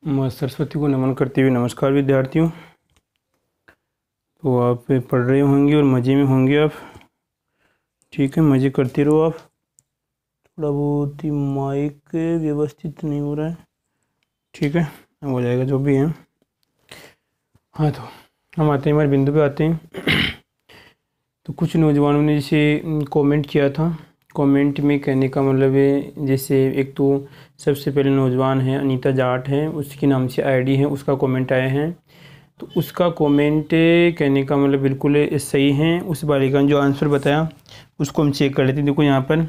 माँ सरस्वती को नमन करते हुए नमस्कार विद्यार्थियों। तो आप पढ़ रहे होंगे और मज़े में होंगे आप। ठीक है, मज़े करते रहो आप। थोड़ा बहुत ही माइक व्यवस्थित नहीं हो रहा है। ठीक है, अब हो जाएगा जो भी है। हाँ, तो हम आते हैं, हमारे बिंदु पे आते हैं। तो कुछ नौजवानों ने जैसे कमेंट किया था। कमेंट में कहने का मतलब है, जैसे एक तो सबसे पहले नौजवान है अनीता जाट है, उसके नाम से आईडी है, उसका कमेंट आया है। तो उसका कमेंट कहने का मतलब बिल्कुल सही है। उस बालिका ने जो आंसर बताया उसको हम चेक कर लेते हैं। देखो यहाँ पर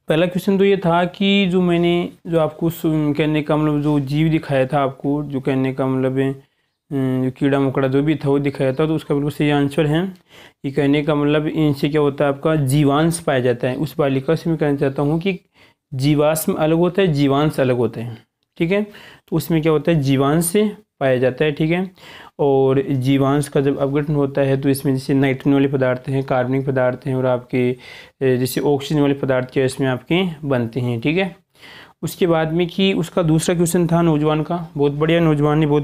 पहला क्वेश्चन तो ये था कि जो मैंने जो आपको कहने का मतलब जो जीव दिखाया था आपको, जो कहने का मतलब है जो कीड़ा मकोड़ा जो भी था वो दिखाया था, तो उसका बिल्कुल सही आंसर है। ये कहने का मतलब इनसे क्या होता है, आपका जीवांश पाया जाता है। उस बालिका से मैं कहना चाहता हूँ कि जीवाश्म अलग होता है, जीवांश अलग होता है। ठीक है, तो उसमें क्या होता है, जीवांश से पाया जाता है। ठीक है, और जीवांश का जब अपघटन होता है तो इसमें जैसे नाइट्रोजन वाले पदार्थ हैं, कार्बनिक पदार्थ हैं, और आपके जैसे ऑक्सीजन वाले पदार्थ क्या इसमें आपके बनते हैं। ठीक है, उसके बाद में कि उसका दूसरा क्वेश्चन था नौजवान का, बहुत बढ़िया, नौजवान ने बहुत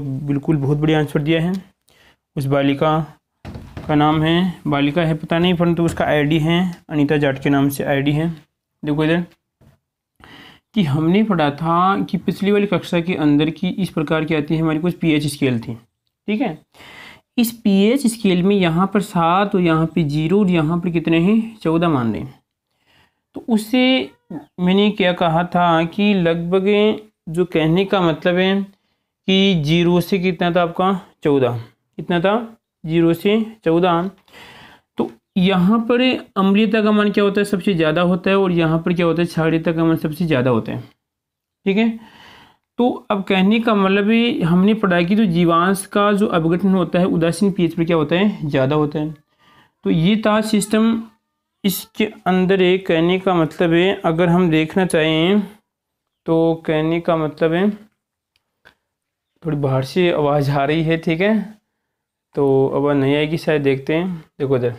बढ़िया आंसर दिया है। उस बालिका का नाम है, बालिका है पता नहीं, परंतु उसका आईडी है अनीता जाट के नाम से आईडी है। देखो इधर कि हमने पढ़ा था कि पिछली वाली कक्षा के अंदर की इस प्रकार की आती है हमारी कुछ पीएच स्केल थी। ठीक है, इस पीएच स्केल में यहाँ पर 7 और यहाँ पे 0 और यहाँ पर कितने हैं, 14 मान लें। तो उससे मैंने क्या कहा था कि लगभग जो कहने का मतलब है कि 0 से कितना था आपका 14, कितना था 0 से 14। तो यहाँ पर अम्लीयता का मान क्या होता है, सबसे ज़्यादा होता है, और यहाँ पर क्या होता है, क्षारीयता का मान सबसे ज़्यादा होता है। ठीक है, तो अब कहने का मतलब है हमने पढ़ा कि जो जीवांश का जो अपघटन होता है उदासीन पीएच पर क्या होता है, ज़्यादा होता है। तो ये था सिस्टम। इसके अंदर एक कहने का मतलब है, अगर हम देखना चाहें तो कहने का मतलब है, थोड़ी बाहर से आवाज़ आ रही है। ठीक है, तो आवाज़ नहीं आएगी शायद, देखते हैं। देखो इधर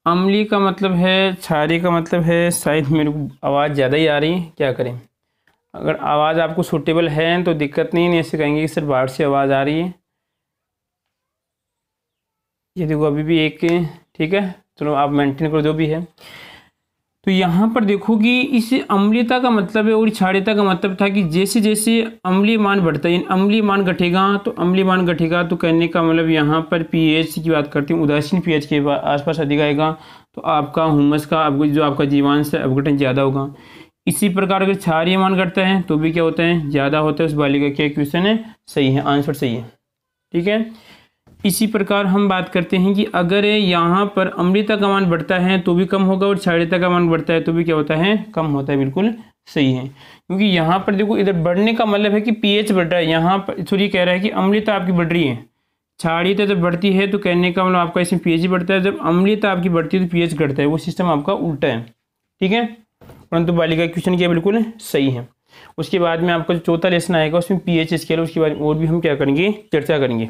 अम्लीय का मतलब है, क्षारीय का मतलब है, शायद मेरे को आवाज़ ज़्यादा ही आ रही है, क्या करें। अगर आवाज़ आपको सूटेबल है तो दिक्कत नहीं ऐसे कहेंगे कि सर बाहर से आवाज़ आ रही है। ये देखो अभी भी एक, ठीक है, चलो आप मेंटेन करो जो भी है। तो यहाँ पर देखो कि इस अम्लीयता का मतलब है और क्षारीयता का मतलब था कि जैसे जैसे अम्लीय मान बढ़ता है, अम्लीय मान घटेगा तो अम्लीय मान घटेगा, तो कहने का मतलब यहाँ पर पीएच की बात करते हैं, उदासीन पीएच के आसपास अधिक आएगा तो आपका हुमस का जो आपका जीवांश है अपघटन ज़्यादा होगा। इसी प्रकार अगर क्षारीय मान घटता है तो भी क्या होता है, ज़्यादा होता है। उस बालिका क्या क्वेश्चन है, सही है, आंसर सही है। ठीक है, इसी प्रकार हम बात करते हैं कि अगर यहाँ पर अम्लीयता का मान बढ़ता है तो भी कम होगा, और क्षारीयता का मान बढ़ता है तो भी क्या होता है, कम होता है। बिल्कुल सही है, क्योंकि यहाँ पर देखो इधर बढ़ने का मतलब है कि पीएच बढ़ रहा है। यहाँ पर सॉरी कह रहा है कि अम्लीयता आपकी बढ़ रही है, क्षारीयता जब बढ़ती है तो कहने का मतलब आपका इसमें पीएच बढ़ता है, जब अम्लीयता आपकी बढ़ती है तो पीएच घटता है। वो सिस्टम आपका उल्टा है। ठीक है, परंतु बालिका क्वेश्चन क्या बिल्कुल सही है। उसके बाद में आपका जो चौथा लेसन आएगा उसमें पीएच स्केल, उसके बाद और भी हम क्या करेंगे, चर्चा करेंगे।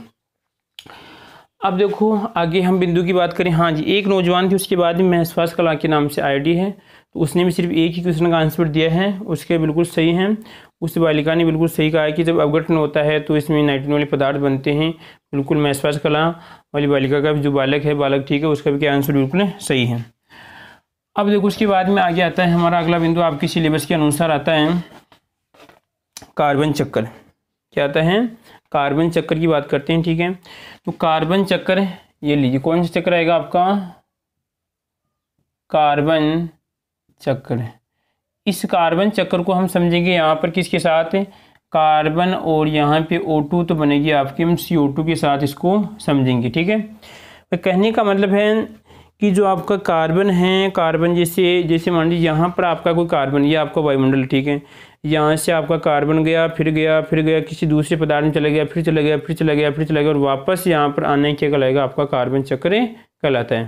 अब देखो आगे हम बिंदु की बात करें। हाँ जी, एक नौजवान थी, उसके बाद में महसवास कला के नाम से आईडी है, तो उसने भी सिर्फ एक ही क्वेश्चन का आंसर दिया है, उसके बिल्कुल सही है। उस बालिका ने बिल्कुल सही कहा है कि जब अपघटन होता है तो इसमें नाइट्रोजन वाले पदार्थ बनते हैं। बिल्कुल महसवास कला वाली बालिका का जो बालक है, बालक ठीक है, उसका भी क्या आंसर बिल्कुल सही है। अब देखो उसके बाद में आगे आता है हमारा अगला बिंदु, आपके सिलेबस के अनुसार आता है कार्बन चक्कर। क्या आता है, कार्बन चक्कर की बात करते हैं। ठीक है, तो कार्बन चक्कर ये लीजिए, कौन सा चक्कर आएगा आपका, कार्बन चक्कर। इस कार्बन चक्कर को हम समझेंगे यहाँ पर किसके साथ, कार्बन और यहाँ पे O2 तो बनेगी आपकी, हम CO2 के साथ इसको समझेंगे। ठीक है, तो कहने का मतलब है कि जो आपका कार्बन है, कार्बन जैसे जैसे मान लीजिए यहाँ पर आपका कोई कार्बन, ये आपका वायुमंडल। ठीक है, यहाँ से आपका कार्बन गया, फिर गया, फिर गया, किसी दूसरे पदार्थ में चला गया, फिर चला गया, फिर चला गया, फिर चला गया, और वापस यहाँ पर आने क्या कहलाएगा, आपका कार्बन चक्र कहलाता है।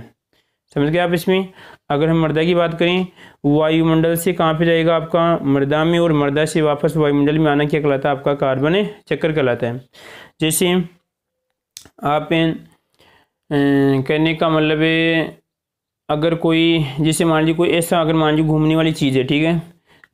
समझ गए आप इसमें। अगर हम मृदा की बात करें, वायुमंडल से कहाँ पे जाएगा, आपका मृदा में, और मृदा से वापस वायुमंडल में आना क्या कहलाता है, आपका कार्बन चक्र कहलाता है। जैसे आप कहने का मतलब है, अगर कोई जैसे मान लीजिए कोई ऐसा, अगर मान लीजिए घूमने वाली चीज़ है, ठीक है,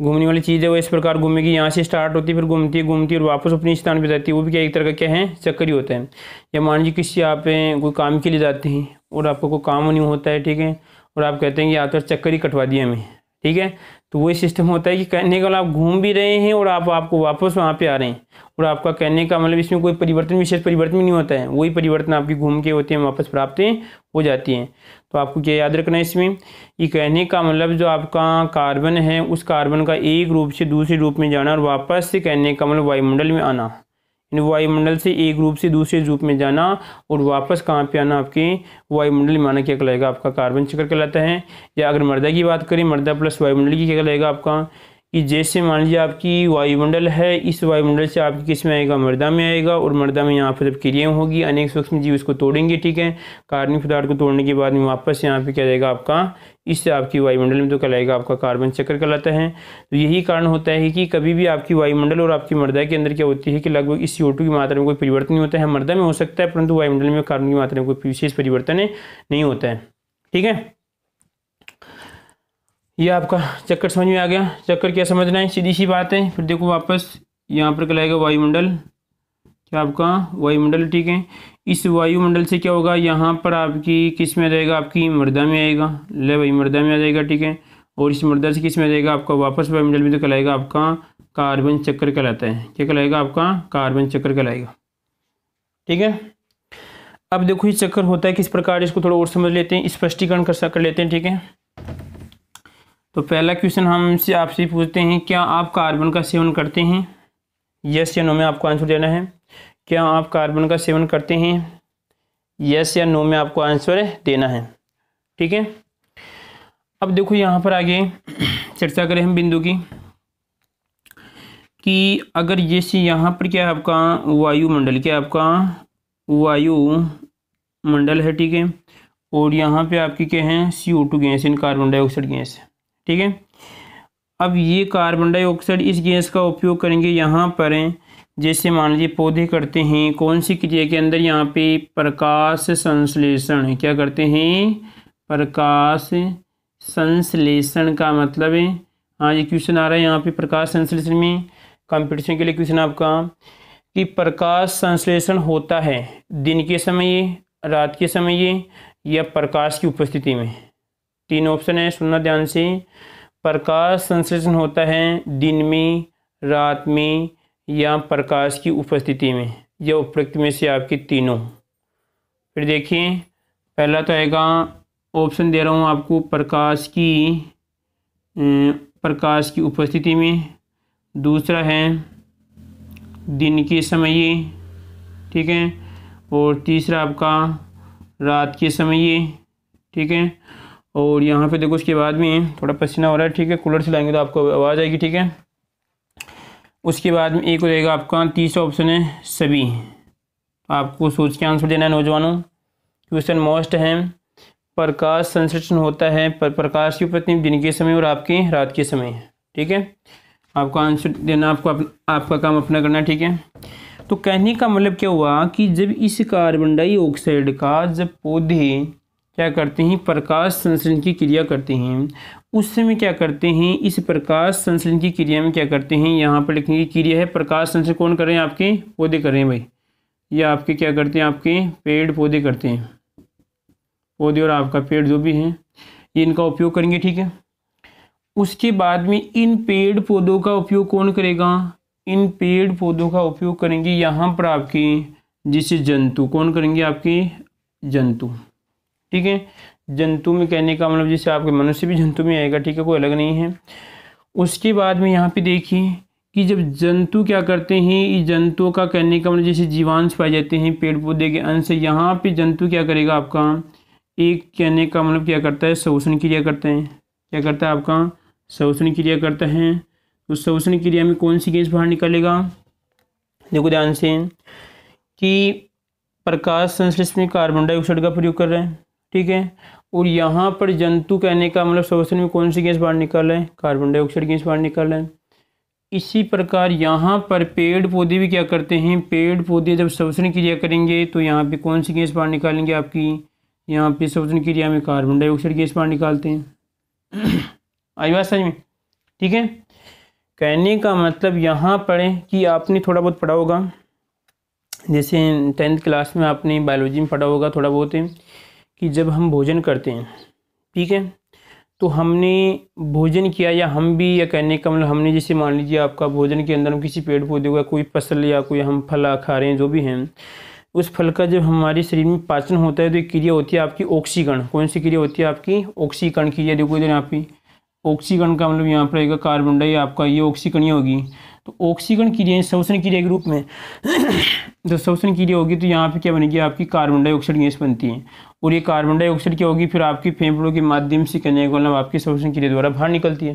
घूमने वाली चीज़ है वो इस प्रकार घूमेगी, यहाँ से स्टार्ट होती है फिर घूमती है और वापस अपने स्थान पर जाती है, वो भी क्या एक तरह का क्या है, चक्कर ही होता है। या मान लीजिए किसी आप कोई काम के लिए जाते हैं और आपको कोई काम नहीं होता है, ठीक है, और आप कहते हैं कि आकर चक्कर ही कटवा दिया हमें, ठीक है, तो वही सिस्टम होता है कि कहने का मतलब आप घूम भी रहे हैं और आपको वापस वहाँ पे आ रहे हैं, और आपका कहने का मतलब इसमें कोई परिवर्तन, विशेष परिवर्तन भी नहीं होता है, वही परिवर्तन आपकी घूम के होते हैं वापस प्राप्त हो जाती हैं। तो आपको क्या याद रखना है इसमें, ये कहने का मतलब जो आपका कार्बन है उस कार्बन का एक रूप से दूसरे रूप में जाना और वापस से कहने का मतलब वायुमंडल में आना, वायुमंडल से एक रूप से दूसरे रूप में जाना और वापस कहाँ पे आना, आपके वायुमंडल में आना, क्या कहलाएगा, आपका कार्बन चक्र कहलाता है। या अगर मृदा की बात करें, मृदा प्लस वायुमंडल की क्या कहलाएगा आपका, कि जैसे मान लीजिए आपकी वायुमंडल है, इस वायुमंडल से आपकी किस में आएगा, मृदा में आएगा, और मृदा में यहाँ पर जब क्रियाएँ होगी अनेक सूक्ष्म जीव इसको तोड़ेंगे, ठीक है, कार्बनिक पदार्थ को तोड़ने के बाद में वापस यहाँ पे क्या रहेगा आपका, इससे आपकी वायुमंडल में तो कहलाएगा आपका कार्बन चक्र कहलाता है। तो यही कारण होता है कि कभी भी आपकी वायुमंडल और आपकी मृदा के अंदर क्या होती है कि लगभग इस CO2 की मात्रा में कोई परिवर्तन नहीं होता है, मृदा में हो सकता है परंतु वायुमंडल में कार्बन की मात्रा में कोई विशेष परिवर्तन नहीं होता है, ठीक है। ये आपका चक्कर समझ में आ गया। चक्कर क्या समझना है, सीधी सी बात है। फिर देखो वापस यहाँ पर कहलाएगा वायुमंडल, क्या आपका वायुमंडल, ठीक है। इस वायुमंडल से क्या होगा, यहाँ पर आपकी किस में आ जाएगा, आपकी मृदा में आएगा, ले भाई मृदा में आ जाएगा, ठीक है। और इस मृदा से किस में आ जाएगा, आपका वापस वायुमंडल में, तो कहलाएगा आपका कार्बन चक्र कहलाता है। क्या कहलाएगा, आपका कार्बन चक्र कहलाएगा, ठीक है। अब देखो ये चक्कर होता है किस प्रकार, इसको थोड़ा और समझ लेते हैं, स्पष्टीकरण कर लेते हैं, ठीक है। तो पहला क्वेश्चन हमसे आपसे पूछते हैं, क्या आप कार्बन का सेवन करते हैं, यस या नो में आपको आंसर देना है। क्या आप कार्बन का सेवन करते हैं, यस या नो में आपको आंसर देना है, ठीक है। अब देखो यहाँ पर आगे चर्चा करें हम बिंदु की, कि अगर ये सी यहाँ पर क्या है आपका वायुमंडल, क्या आपका वायुमंडल है, ठीक है, और यहाँ पे आपकी क्या है CO2 गैस, इन कार्बन डाइऑक्साइड गैस, ठीक है। अब ये कार्बन डाइऑक्साइड इस गैस का उपयोग करेंगे यहाँ पर, जैसे मान लीजिए पौधे करते हैं कौन सी क्रिया के अंदर, यहाँ पे प्रकाश संश्लेषण, क्या करते हैं, प्रकाश संश्लेषण का मतलब है, हाँ ये क्वेश्चन आ रहा है यहाँ पे प्रकाश संश्लेषण में, कंपटीशन के लिए क्वेश्चन आपका, कि प्रकाश संश्लेषण होता है दिन के समय, रात के समय, या प्रकाश की उपस्थिति में। तीन ऑप्शन है, सुनना ध्यान से। प्रकाश संश्लेषण होता है दिन में, रात में, या प्रकाश की उपस्थिति में, या उपरोक्त में से आपके तीनों। फिर देखिए पहला तो आएगा, ऑप्शन दे रहा हूँ आपको, प्रकाश की उपस्थिति में, दूसरा है दिन के समय, ठीक है, और तीसरा आपका रात के समय, ठीक है। और यहाँ पे देखो उसके बाद में थोड़ा पसीना हो रहा है, ठीक है, कूलर चलाएंगे तो आपको आवाज़ आएगी, ठीक है। उसके बाद में एक हो जाएगा आपका, तीसरा ऑप्शन है सभी। आपको सोच के आंसर देना है नौजवानों। क्वेश्चन मोस्ट है, प्रकाश संश्लेषण होता है प्रकाश की उपस्थिति दिन के समय और आपके रात के समय, ठीक है। आपको आंसर देना, आपका काम अपना करना, ठीक है। तो कहने का मतलब क्या हुआ कि जब इस कार्बन डाइऑक्साइड का जब पौधे क्या करते हैं, प्रकाश संश्लेषण की क्रिया करते हैं, उस समय क्या करते हैं, इस प्रकाश संश्लेषण की क्रिया में क्या करते हैं, यहाँ पर लिखने की क्रिया है, प्रकाश संश्लेषण कौन कर रहे हैं, आपके पौधे कर रहे हैं भाई, या आपके क्या करते हैं, आपके पेड़ पौधे करते हैं, पौधे और आपका पेड़ जो भी हैं ये इनका उपयोग करेंगे, ठीक है। उसके बाद में इन पेड़ पौधों का उपयोग कौन करेगा, इन पेड़ पौधों का उपयोग करेंगे यहाँ पर आपके जिसे जंतु, कौन करेंगे, आपके जंतु, ठीक है। जंतु में कहने का मतलब जैसे आपके मनुष्य भी जंतु में आएगा, ठीक है, कोई अलग नहीं है। उसके बाद में यहाँ पे देखिए कि जब जंतु क्या करते हैं, इस जंतुओं का कहने का मतलब जैसे जीवांश पाए जाते हैं पेड़ पौधे के अंश, यहाँ पे जंतु क्या करेगा आपका, एक कहने का मतलब क्या करता है, शोषण क्रिया करते हैं, क्या करता है आपका, शोषण क्रिया करता है। तो शोषण क्रिया में कौन सी गैस बाहर निकलेगा, देखो ध्यान से, कि प्रकाश संश्लेषण में कार्बन डाइऑक्साइड का प्रयोग कर रहे हैं, ठीक है। और यहाँ पर जंतु कहने का मतलब शोषण में कौन सी गैस बाहर निकाल रहे हैं, कार्बन डाइऑक्साइड गैस बाहर निकाल रहे हैं। इसी प्रकार यहाँ पर पेड़ पौधे भी क्या करते हैं, पेड़ पौधे जब शोषण क्रिया करेंगे तो यहाँ पे कौन सी गैस बाहर निकालेंगे, आपकी यहाँ पे शोषण क्रिया में कार्बन डाइऑक्साइड गैस बाहर निकालते हैं। आई बात समझ में, ठीक है। कहने का मतलब यहाँ पढ़ें कि आपने थोड़ा बहुत पढ़ा होगा, जैसे 10th क्लास में आपने बायोलॉजी में पढ़ा होगा थोड़ा बहुत है कि जब हम भोजन करते हैं, ठीक है, तो हमने भोजन किया या हम भी, या कहने का मतलब हमने, जैसे मान लीजिए आपका भोजन के अंदर हम किसी पेड़ पौधे का कोई फसल या कोई हम फल खा रहे हैं जो भी हैं, उस फल का जब हमारे शरीर में पाचन होता है तो एक क्रिया होती है आपकी ऑक्सीकरण। कौन सी क्रिया होती है आपकी? ऑक्सीकरण क्रिया। देखो इधर यहाँ पे ऑक्सीकरण का मतलब यहाँ पर आएगा कार्बन डाई, आपका ये ऑक्सीकरण होगी। तो ऑक्सीकरण क्रिया श्वसन क्रिया के रूप में जब श्वसन क्रिया होगी तो यहाँ पे क्या बनेगी? आपकी कार्बन डाइऑक्साइड गैस बनती है, और ये कार्बन डाइऑक्साइड क्या होगी? फिर आपकी फेफड़ों के माध्यम से कहने का मतलब आपकी श्वसन क्रिया द्वारा बाहर निकलती है,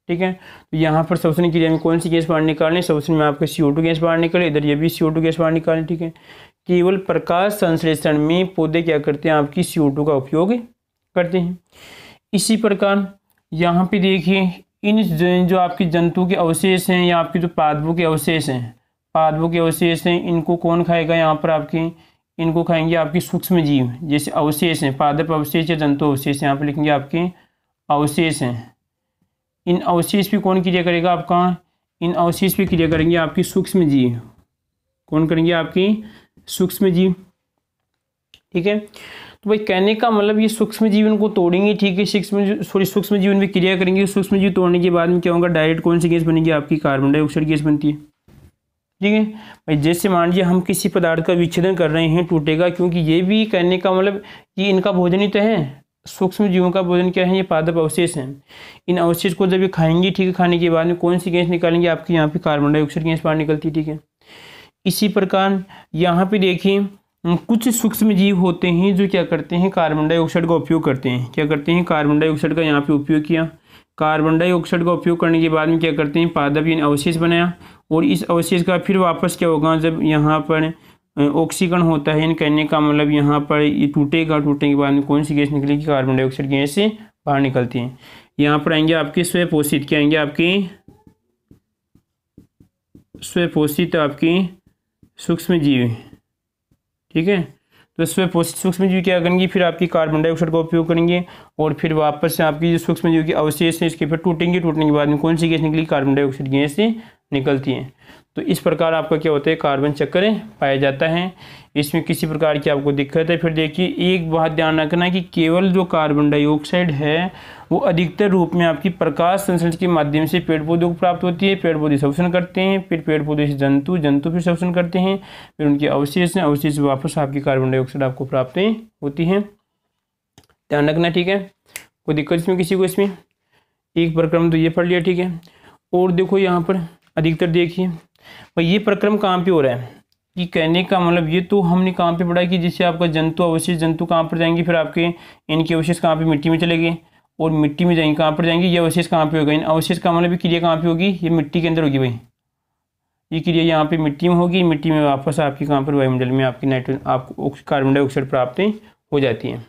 ठीक है। तो यहाँ पर श्वसन क्रिया में कौन सी गैस बाहर निकालनी? श्वसन में आपके CO2 गैस बाहर निकले, इधर ये भी CO2 गैस बाहर निकालनी, ठीक है। केवल प्रकाश संश्लेषण में पौधे क्या करते हैं? आपकी CO2 का उपयोग करते हैं। इसी प्रकार यहाँ पे देखिए इन जो आपकी जंतु के अवशेष हैं या आपके जो पादपों के अवशेष हैं, पादपों के अवशेष हैं, इनको कौन खाएगा? यहाँ पर आपके इनको खाएंगे आपकी सूक्ष्म जीव। जैसे अवशेष हैं, पादप अवशेष या जंतु अवशेष, यहाँ पर लिखेंगे आपके अवशेष हैं। इन अवशेष पे कौन क्रिया करेगा? आपका इन अवशेष पे क्रिया करेंगे आपकी सूक्ष्म जीव। कौन करेंगे? आपकी सूक्ष्म जीव, ठीक है। तो भाई कहने का मतलब ये सूक्ष्म जीवन को तोड़ेंगे, ठीक है, सूक्ष्म जीवन में क्रिया करेंगे। सूक्ष्म जीव तोड़ने के बाद में क्या होगा? डायरेक्ट कौन सी गैस बनेगी? आपकी कार्बन डाइऑक्साइड गैस बनती है, ठीक है भाई। जैसे मान लीजिए हम किसी पदार्थ का विच्छेदन कर रहे हैं, टूटेगा, क्योंकि ये भी कहने का मतलब ये इनका भोजन ही तो है। सूक्ष्म जीवों का भोजन क्या है? ये पादप अवशेष हैं। इन अवशेष को जब ये खाएंगे, ठीक है, खाने के बाद में कौन सी गैस निकालेंगे? आपकी यहाँ पे कार्बन डाइऑक्साइड गैस बाहर निकलती है, ठीक है। इसी प्रकार यहाँ पे देखिए कुछ सूक्ष्म जीव होते हैं जो क्या करते हैं? कार्बन डाइऑक्साइड का उपयोग करते हैं। क्या करते हैं? कार्बन डाइऑक्साइड का यहाँ पे उपयोग किया। कार्बन डाइऑक्साइड का उपयोग करने के बाद में क्या करते हैं? पादप यानी अवशेष बनाया, और इस अवशेष का फिर वापस क्या होगा? जब यहाँ पर ऑक्सीकरण होता है, यानी कहने का मतलब यहाँ पर ये टूटेगा, टूटने के बाद में कौन सी गैस निकलेगी? कार्बन डाइऑक्साइड गैस से बाहर निकलती है। यहाँ पर आएंगे आपके स्वपोषित, क्या आएंगे? आपकी स्वपोषित आपकी सूक्ष्म जीव, ठीक है। तो स्वपोषित सूक्ष्म जीव क्या करेंगे? फिर आपकी कार्बन डाइऑक्साइड का उपयोग करेंगे, और फिर वापस से आपकी जो सूक्ष्म जीव के अवशेष हैं इसके फिर टूटेंगे, टूटने के बाद में कौन सी गैस निकली? कार्बन डाइऑक्साइड गैस से निकलती है। तो इस प्रकार आपका क्या होता है? कार्बन चक्र पाया जाता है। इसमें किसी प्रकार की आपको दिक्कत है? फिर देखिए एक बात ध्यान रखना कि केवल जो कार्बन डाइऑक्साइड है वो अधिकतर रूप में आपकी प्रकाश संश्लेषण के माध्यम से पेड़ पौधों को प्राप्त होती है। पेड़ पौधे श्वसन करते हैं, फिर पेड़ पौधे से जंतु, जंतु फिर श्वसन करते हैं, फिर उनके अवशेष हैं, अवशेष वापस आपकी कार्बन डाइऑक्साइड आपको प्राप्त होती है। ध्यान रखना, ठीक है। कोई दिक्कत इसमें किसी को? इसमें एक प्रक्रम तो ये पढ़ लिया, ठीक है। और देखो यहाँ पर अधिकतर देखिए भाई ये प्रक्रम कहाँ पे हो रहा है? कि कहने का मतलब ये तो हमने कहाँ पे पढ़ा कि जिससे आपका जंतु अवशेष, जंतु कहाँ पर जाएंगे? फिर आपके इनके अवशेष कहाँ पे? मिट्टी में चले गए, और मिट्टी में जाएंगे कहाँ पर जाएंगे? ये अवशेष कहाँ पे होगा? इन अवशेष का मतलब क्रिया कहाँ पे होगी? ये मिट्टी के अंदर होगी भाई। ये क्रिया यहाँ पे मिट्टी में होगी, मिट्टी में वापस आपकी कहाँ पर? वायुमंडल में आपकी नाइट्रोजन, आपको कार्बन डाइऑक्साइड प्राप्त हो जाती है।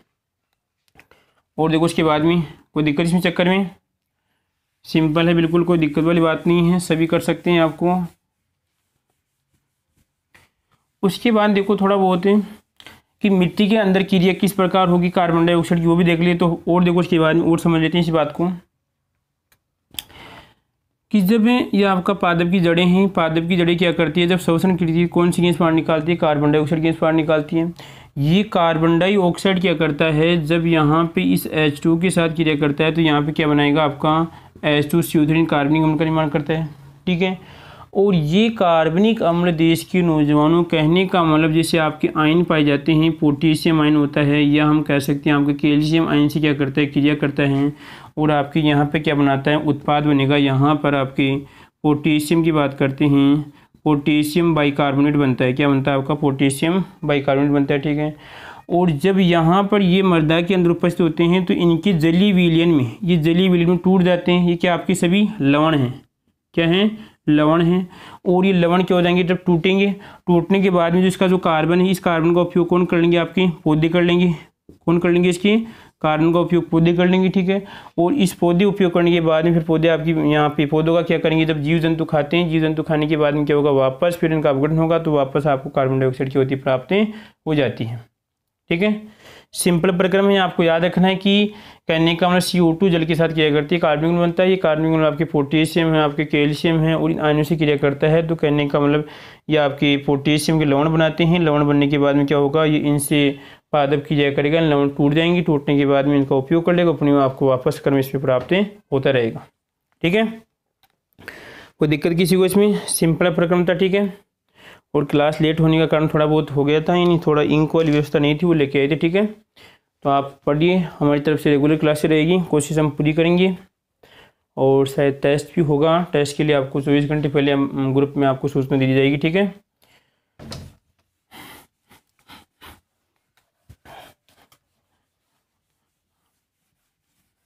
और देखो उसके बाद में कोई दिक्कत इसमें चक्कर में? सिंपल है बिल्कुल, कोई दिक्कत वाली बात नहीं है, सभी कर सकते हैं आपको। उसके बाद देखो थोड़ा बहुत है कि मिट्टी के अंदर क्रिया किस प्रकार होगी कार्बन डाइऑक्साइड की, वो भी देख लिए। तो और देखो उसके बाद में और समझ लेते हैं इस बात को कि जब ये आपका पादप की जड़ें हैं, पादप की जड़ें क्या करती है? जब श्वसन करती है कौन सी गैस बाहर निकालती है? कार्बन डाइऑक्साइड गैस बाहर निकालती है। ये कार्बन डाइऑक्साइड क्या करता है? जब यहाँ पे इस H2 के साथ क्रिया करता है तो यहाँ पे क्या बनाएगा? आपका H2CO3 कार्बनिक अम्ल का निर्माण करता है, ठीक है। और ये कार्बनिक अम्ल देश के नौजवानों, कहने का मतलब जैसे आपके आयन पाए जाते हैं, पोटेशियम आयन होता है, या हम कह सकते हैं आपके कैल्शियम आयन से क्या करता है? क्रिया करता है, और आपके यहाँ पे क्या बनाता है? उत्पाद बनेगा। यहाँ पर आपके पोटेशियम की बात करते हैं, पोटेशियम बाइकार्बोनेट बनता है। क्या बनता है? आपका पोटेशियम बाइकार्बोनेट बनता है, ठीक है। और जब यहाँ पर ये मृदा के अंदर उपस्थित होते हैं तो इनके जलीय विलयन में, ये जलीय विलयन में टूट जाते हैं। ये क्या आपके सभी लवण हैं? क्या हैं? लवण हैं। और ये लवण क्या हो जाएंगे? जब टूटेंगे, टूटने के बाद में जो इसका जो कार्बन है, इस कार्बन का उपयोग कौन कर लेंगे? आपके पौधे कर लेंगे। कौन कर लेंगे? इसके कार्बन का उपयोग पौधे कर लेंगे, ठीक है। और इस पौधे उपयोग करने के बाद में फिर पौधे आपकी यहाँ पे पौधों का क्या करेंगे? जब जीव जंतु खाते हैं, जीव जंतु खाने के बाद में क्या होगा? वापस फिर इनका अपघटन होगा, तो वापस आपको कार्बन डाइऑक्साइड की होती प्राप्त हो जाती है, ठीक है। सिंपल प्रक्रम है, आपको याद रखना है कि कहने का मतलब CO2 जल के साथ क्रिया करती है, कार्बनिक अम्ल बनता है। ये कार्बनिक अम्ल आपके पोटेशियम है, आपके कैल्शियम है और इन आयनों से क्रिया करता है। तो कहने का मतलब ये आपके पोटेशियम के लवण बनाते हैं। लवण बनने के बाद में क्या होगा, ये इनसे पादप क्रिया करेगा, लवण टूट जाएंगे, टूटने के बाद में इनका उपयोग कर लेगा, अपने आपको वापस कर्म इसमें प्राप्त होता रहेगा। ठीक है, कोई दिक्कत किसी को इसमें? सिंपल प्रक्रम था। ठीक है, और क्लास लेट होने का कारण थोड़ा बहुत हो गया था, यानी थोड़ा इंक वाली व्यवस्था नहीं थी, वो लेके आए थे। ठीक है, तो आप पढ़िए, हमारी तरफ से रेगुलर क्लासेस रहेगी, कोशिश हम पूरी करेंगे। और शायद टेस्ट भी होगा, टेस्ट के लिए आपको 24 घंटे पहले हम ग्रुप में आपको सूचना दी जाएगी। ठीक है,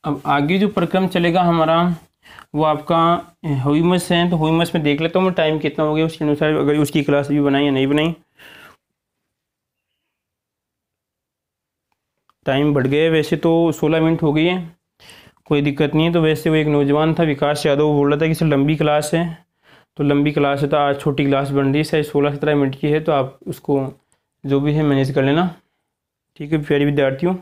अब आगे जो प्रक्रम चलेगा हमारा वो आपका ह्यूमस है। तो ह्यूमस में देख लेता हूँ मैं टाइम कितना हो गया, उसके अनुसार अगर उसकी क्लास भी बनाई या नहीं बनाई। टाइम बढ़ गया है, वैसे तो 16 मिनट हो गई है, कोई दिक्कत नहीं है। तो वैसे वो एक नौजवान था विकास यादव, वो बोल रहा था कि सर लंबी क्लास है, तो लंबी क्लास है तो आज छोटी क्लास बन रही है, शायद 16-17 मिनट की है, तो आप उसको जो भी है मैनेज कर लेना। ठीक है प्यारे विद्यार्थियों।